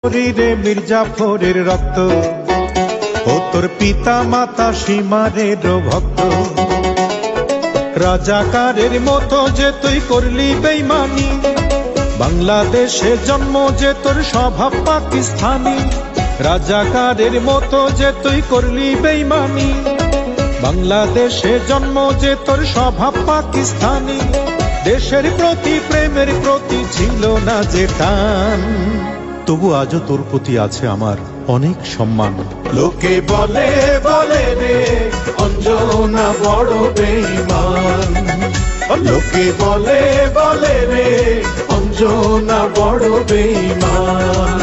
শরীরে মির্জাফরের রক্ত, ও তোর পিতা মাতা সীমারের ভক্ত। রাজাকারের মতো যে তুই করলি বেঈমানি, বাংলাদেশে জন্ম যে তোর স্বভাব পাকিস্তানি। রাজাকারের মতো যে তুই করলি বেঈমানি, বাংলাদেশে জন্ম যে তোর স্বভাব পাকিস্তানি। দেশের প্রতি প্রেমের প্রতি ছিল না যে টান, তবু আজও তোর প্রতি আছে আমার অনেক সম্মান। লোকে বলে বলে রে অঞ্জনা বড় বেঈমান, লোকে বলে বলে রে অঞ্জনা বড় বেঈমান।